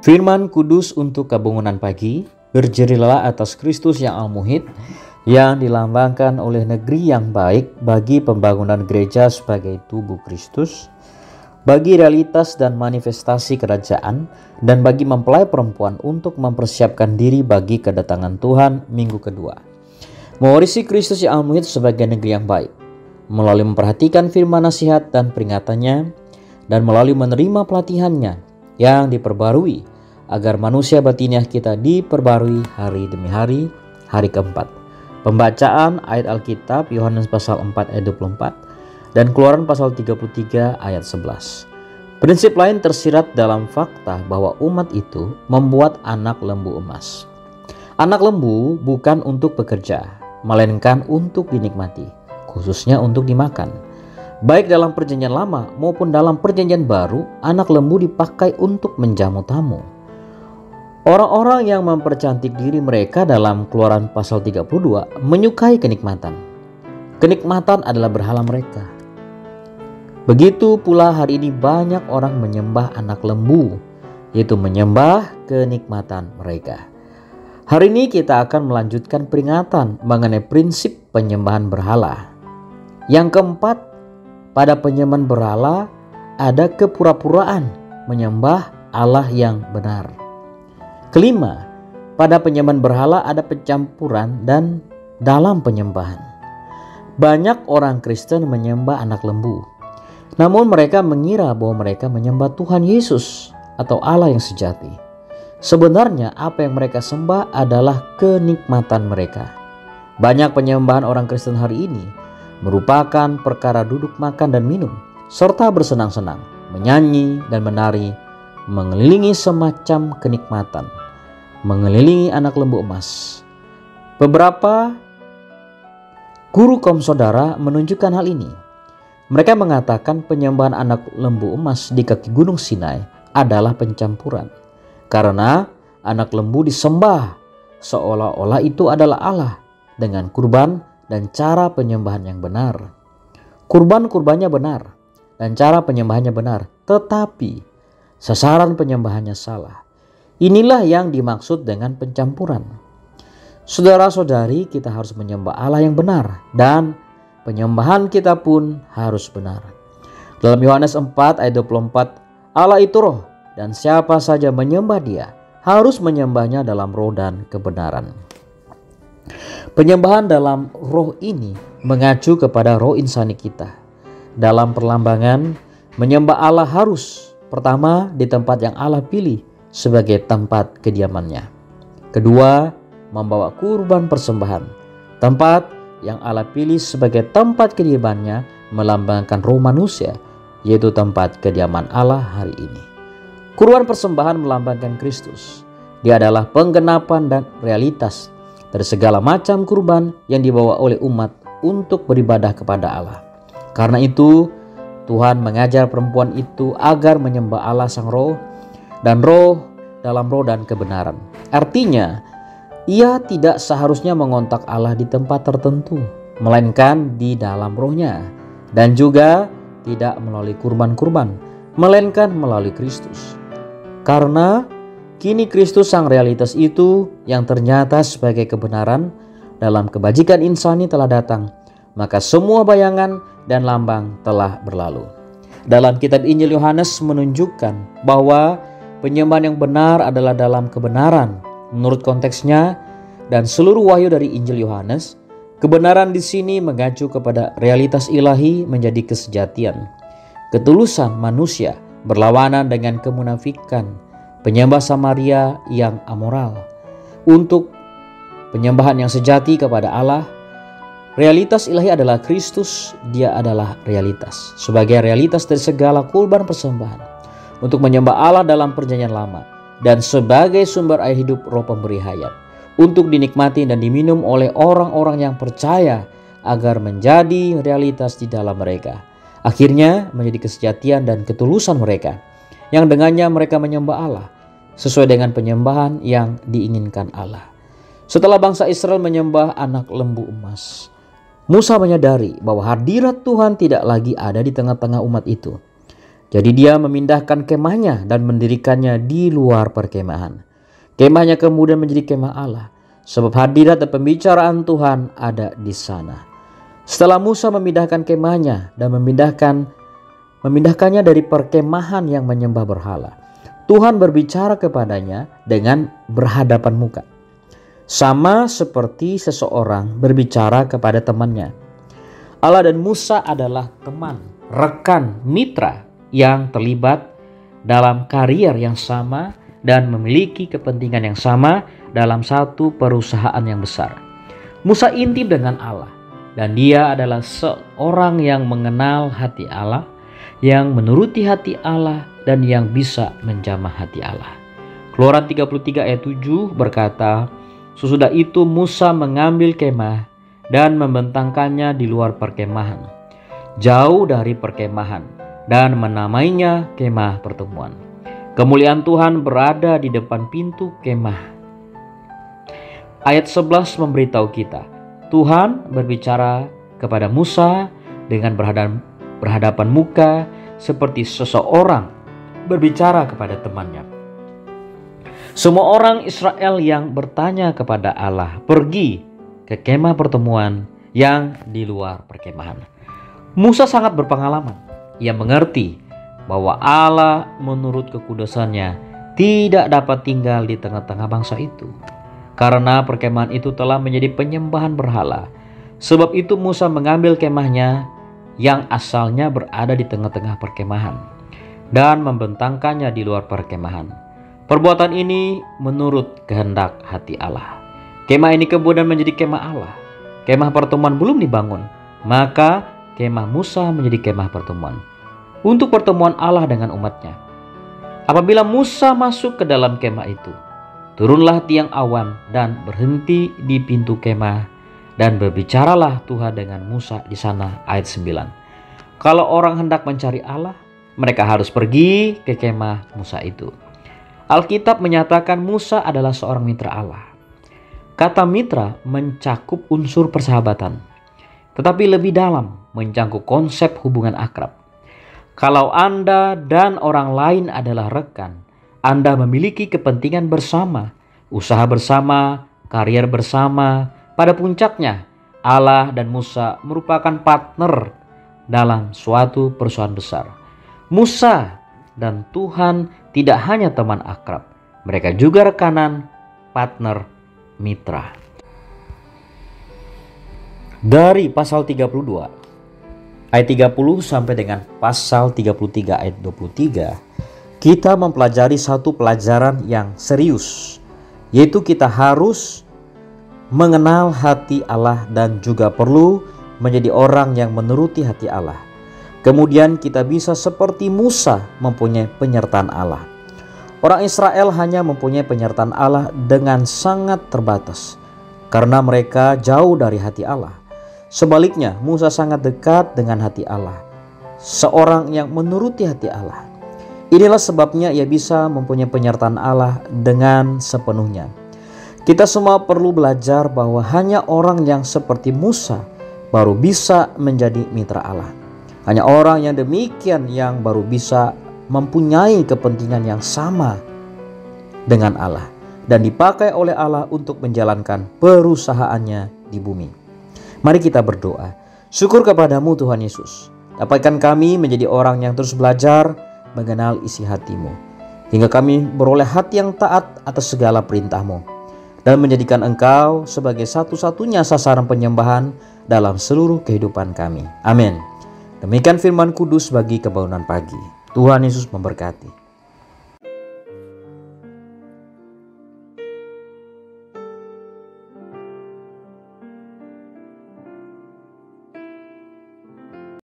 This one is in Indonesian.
Firman kudus untuk kebangunan pagi, berjerilah atas Kristus yang al-muhid, yang dilambangkan oleh negeri yang baik bagi pembangunan gereja sebagai tubuh Kristus, bagi realitas dan manifestasi kerajaan, dan bagi mempelai perempuan untuk mempersiapkan diri bagi kedatangan Tuhan minggu kedua. Mewarisi Kristus yang al-muhid sebagai negeri yang baik, melalui memperhatikan firman nasihat dan peringatannya, dan melalui menerima pelatihannya yang diperbarui, agar manusia batiniah kita diperbarui hari demi hari, hari keempat. Pembacaan ayat Alkitab Yohanes pasal 4 ayat 24 dan Keluaran pasal 33 ayat 11. Prinsip lain tersirat dalam fakta bahwa umat itu membuat anak lembu emas. Anak lembu bukan untuk bekerja, melainkan untuk dinikmati, khususnya untuk dimakan. Baik dalam perjanjian lama maupun dalam perjanjian baru, anak lembu dipakai untuk menjamu tamu. Orang-orang yang mempercantik diri mereka dalam Keluaran pasal 32 menyukai kenikmatan. Kenikmatan adalah berhala mereka. Begitu pula hari ini banyak orang menyembah anak lembu, yaitu menyembah kenikmatan mereka. Hari ini kita akan melanjutkan peringatan mengenai prinsip penyembahan berhala. Yang keempat, pada penyembahan berhala ada kepura-puraan menyembah Allah yang benar. Kelima, pada penyembahan berhala ada pencampuran dan dalam penyembahan. Banyak orang Kristen menyembah anak lembu, namun mereka mengira bahwa mereka menyembah Tuhan Yesus atau Allah yang sejati. Sebenarnya apa yang mereka sembah adalah kenikmatan mereka. Banyak penyembahan orang Kristen hari ini merupakan perkara duduk makan dan minum, serta bersenang-senang, menyanyi dan menari, mengelilingi semacam kenikmatan, mengelilingi anak lembu emas. Beberapa guru kaum saudara menunjukkan hal ini. Mereka mengatakan penyembahan anak lembu emas di kaki Gunung Sinai adalah pencampuran, karena anak lembu disembah seolah-olah itu adalah Allah dengan kurban dan cara penyembahan yang benar. Kurban-kurbannya benar dan cara penyembahannya benar, tetapi sasaran penyembahannya salah. Inilah yang dimaksud dengan pencampuran. Saudara-saudari, kita harus menyembah Allah yang benar dan penyembahan kita pun harus benar. Dalam Yohanes 4 ayat 24, Allah itu roh dan siapa saja menyembah dia harus menyembahnya dalam roh dan kebenaran. Penyembahan dalam roh ini mengacu kepada roh insani kita. Dalam perlambangan, menyembah Allah harus pertama di tempat yang Allah pilih sebagai tempat kediamannya. Kedua, membawa kurban persembahan. Tempat yang Allah pilih sebagai tempat kediamannya melambangkan roh manusia, yaitu tempat kediaman Allah hari ini. Kurban persembahan melambangkan Kristus. Dia adalah penggenapan dan realitas dari segala macam kurban yang dibawa oleh umat untuk beribadah kepada Allah. Karena itu, Tuhan mengajar perempuan itu agar menyembah Allah Sang Roh dan Roh dalam roh dan kebenaran. Artinya, ia tidak seharusnya mengontak Allah di tempat tertentu, melainkan di dalam rohnya, dan juga tidak melalui kurban-kurban, melainkan melalui Kristus. Karena kini Kristus Sang realitas itu yang ternyata sebagai kebenaran dalam kebajikan insani telah datang, maka semua bayangan dan lambang telah berlalu. Dalam kitab Injil Yohanes menunjukkan bahwa penyembahan yang benar adalah dalam kebenaran. Menurut konteksnya dan seluruh wahyu dari Injil Yohanes, kebenaran di sini mengacu kepada realitas ilahi menjadi kesejatian. Ketulusan manusia berlawanan dengan kemunafikan penyembah Samaria yang amoral. Untuk penyembahan yang sejati kepada Allah, realitas ilahi adalah Kristus. Dia adalah realitas sebagai realitas dari segala kurban persembahan. Untuk menyembah Allah dalam perjanjian lama dan sebagai sumber air hidup roh pemberi hayat, untuk dinikmati dan diminum oleh orang-orang yang percaya agar menjadi realitas di dalam mereka. Akhirnya menjadi kesejatian dan ketulusan mereka, yang dengannya mereka menyembah Allah sesuai dengan penyembahan yang diinginkan Allah. Setelah bangsa Israel menyembah anak lembu emas, Musa menyadari bahwa hadirat Tuhan tidak lagi ada di tengah-tengah umat itu. Jadi dia memindahkan kemahnya dan mendirikannya di luar perkemahan. Kemahnya kemudian menjadi kemah Allah, sebab hadirat dan pembicaraan Tuhan ada di sana. Setelah Musa memindahkan kemahnya dan memindahkannya dari perkemahan yang menyembah berhala, Tuhan berbicara kepadanya dengan berhadapan muka, sama seperti seseorang berbicara kepada temannya. Allah dan Musa adalah teman, rekan, mitra yang terlibat dalam karier yang sama dan memiliki kepentingan yang sama dalam satu perusahaan yang besar. Musa intim dengan Allah, dan dia adalah seorang yang mengenal hati Allah, yang menuruti hati Allah, dan yang bisa menjamah hati Allah. Keluaran 33 ayat 7 berkata, sesudah itu Musa mengambil kemah dan membentangkannya di luar perkemahan, jauh dari perkemahan, dan menamainya kemah pertemuan. Kemuliaan Tuhan berada di depan pintu kemah. Ayat 11 memberitahu kita, Tuhan berbicara kepada Musa dengan berhadapan muka seperti seseorang berbicara kepada temannya. Semua orang Israel yang bertanya kepada Allah pergi ke kemah pertemuan yang di luar perkemahan. Musa sangat berpengalaman. Ia mengerti bahwa Allah menurut kekudusannya tidak dapat tinggal di tengah-tengah bangsa itu, karena perkemahan itu telah menjadi penyembahan berhala. Sebab itu Musa mengambil kemahnya yang asalnya berada di tengah-tengah perkemahan dan membentangkannya di luar perkemahan. Perbuatan ini menurut kehendak hati Allah. Kemah ini kemudian menjadi kemah Allah. Kemah pertemuan belum dibangun, maka kemah Musa menjadi kemah pertemuan untuk pertemuan Allah dengan umatnya. Apabila Musa masuk ke dalam kemah itu, turunlah tiang awan dan berhenti di pintu kemah, dan berbicaralah Tuhan dengan Musa di sana. Ayat 9. Kalau orang hendak mencari Allah, mereka harus pergi ke kemah Musa itu. Alkitab menyatakan Musa adalah seorang mitra Allah. Kata mitra mencakup unsur persahabatan, tetapi lebih dalam mencakup konsep hubungan akrab. Kalau Anda dan orang lain adalah rekan, Anda memiliki kepentingan bersama, usaha bersama, karier bersama. Pada puncaknya, Allah dan Musa merupakan partner dalam suatu perusahaan besar. Musa dan Tuhan tidak hanya teman akrab, mereka juga rekanan, partner, mitra. Dari pasal 32 ayat 30 sampai dengan pasal 33 ayat 23, kita mempelajari satu pelajaran yang serius, yaitu kita harus mengenal hati Allah dan juga perlu menjadi orang yang menuruti hati Allah. Kemudian kita bisa seperti Musa mempunyai penyertaan Allah. Orang Israel hanya mempunyai penyertaan Allah dengan sangat terbatas karena mereka jauh dari hati Allah. Sebaliknya, Musa sangat dekat dengan hati Allah, seorang yang menuruti hati Allah. Inilah sebabnya ia bisa mempunyai penyertaan Allah dengan sepenuhnya. Kita semua perlu belajar bahwa hanya orang yang seperti Musa baru bisa menjadi mitra Allah. Hanya orang yang demikian yang baru bisa mempunyai kepentingan yang sama dengan Allah dan dipakai oleh Allah untuk menjalankan perusahaannya di bumi. Mari kita berdoa. Syukur kepadamu Tuhan Yesus. Dapatkan kami menjadi orang yang terus belajar mengenal isi hatimu, hingga kami beroleh hati yang taat atas segala perintahmu, dan menjadikan Engkau sebagai satu-satunya sasaran penyembahan dalam seluruh kehidupan kami. Amin. Demikian firman kudus bagi kebangunan pagi. Tuhan Yesus memberkati.